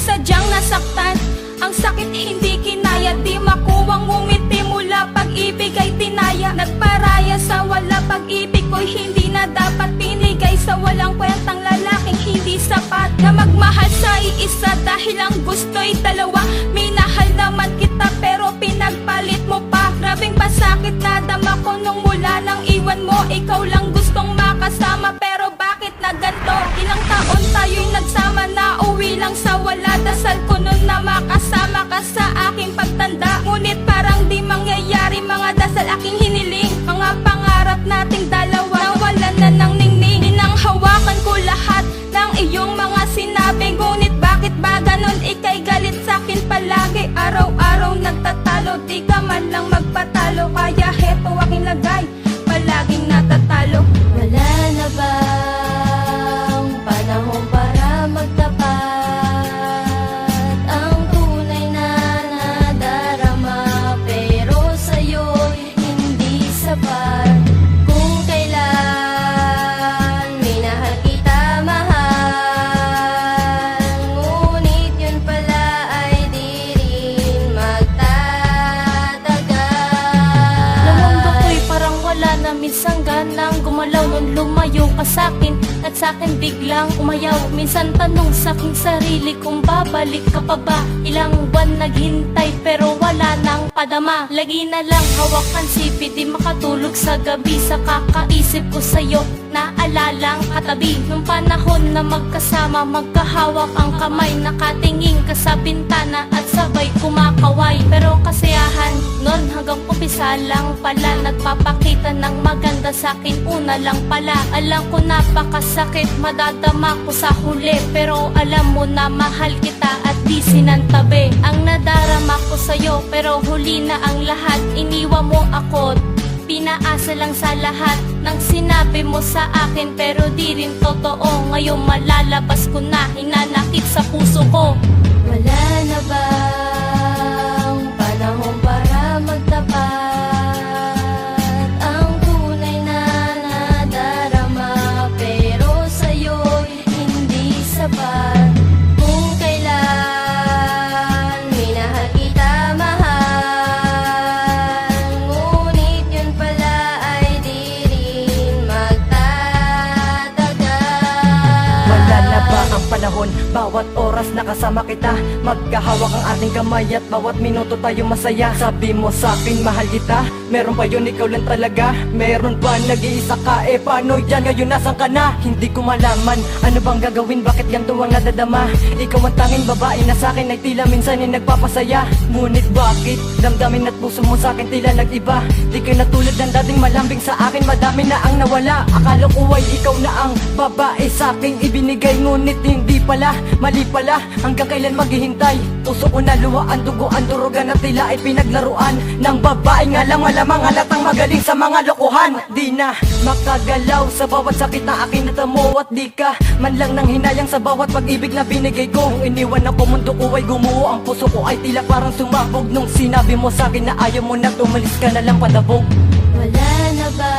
sadyang nasaktan. Ang sakit hindi kinaya, di makuwang ngumiti mula pag-ibig ay tinaya. Nagparaya sa wala, pag-ibig ko'y hindi na dapat pinigay sa walang kwentang lalaking hindi sapat na magmahal sa iisa dahil ang gusto'y dalawa. Minahal naman kita pero pinagpalit mo pa. Grabing pasakit na dama ko nung mula nang iwan mo. Ikaw lang gustong makasama pero bakit na ganto? Ilang taon tayo'y nagsama, na uwi lang sa wala. Dasal ko nun na makasama ka sa aking pagtanda. Ngunit parang di mangyayari mga dasal aking hiniling. Mga pangarap nating dalawa nawalan na ng ningning. Ninanghawakan ko lahat ng iyong mga sinabi. Ngunit bakit ba ganon? Ika'y galit sa'kin palagi. Araw-araw nagtatalo, di ka man lang magpatalo. Kaya heto aking lagay, palaging natatalo. Wala na bang panahon para magtapat? Ang tunay na nadarama pero sa'yo'y hindi sapat. Kung kailan minahal kita mahal, ngunit yun pala ay di rin magtatagal. Lamang ako'y parang wala na, minsan ganang gumalaw nung lumayo ka sa'kin at sa'kin biglang umayaw. Minsan tanong sa'king sarili kung babalik ka pa ba. Ilang buwan naghintay pero wala nang padama. Lagi na lang hawakan sipi, di makatulog sa gabi. Sa kakaisip ko sa'yo, naalalang katabi. Nung panahon na magkasama, magkahawak ang kamay. Nakatingin ka sa bintana at sabay kumakaway. Pero kasiyahan nun hanggang umpisa lang pala. Nagpapakita ng maganda sa'kin una lang pala. Alam ko napakasakit, madadama ko sa huli. Pero alam mo na mahal kita at di sinantabi. Ang nadarama ko sa'yo pero huli na ang lahat. Iniwan mo ako, pinaasa lang sa lahat ng sinabi mo sa akin pero di rin totoo. Ngayon malalabas ko na, hinanakit sa puso ko. Wala na bang panahon para magtapat? Ang tunay na nadarama pero sa'yo'y hindi sapat. Kung kailan minahal kita mahal, ngunit yun pala ay di rin magtatagal. Wala na ba ang panahon? Bawat oras nakasama kita, magkahawak ang ating kamay at bawat minuto tayo masaya. Sabi mo sa'kin mahal kita, meron pa yun, ikaw lang talaga. Meron pa, nag-iisa ka, paano yan? Ngayon nasan ka na? Hindi ko malaman, ano bang gagawin? Bakit ganito ang nadadama? Ikaw ang tanging babae na sa'kin ay tila minsan ay nagpapasaya. Ngunit bakit? Damdamin at puso mo sa'kin tila nag-iba. Di ka na tulad ng dating malambing sa akin, madami na ang nawala. Akala ko ay ikaw na ang babae sa'king ibinigay, ngunit hindi pala. Mali pala, hanggang kailan maghihintay? Puso ko na luha, ang dugo, ang durugan na tila ay pinaglaruan ng babae nga lang malamang halatang magaling sa mga lokohan. Di na makagalaw sa bawat sakit na aking natamo at di ka man lang nang hinayang sa bawat pag-ibig na binigay ko. Nung iniwan ako, mundo ko ay gumuho, ang puso ko ay tila parang sumabog. Nung sinabi mo sa'kin na ayaw mo na, tumalis ka na lang padabog. Wala na ba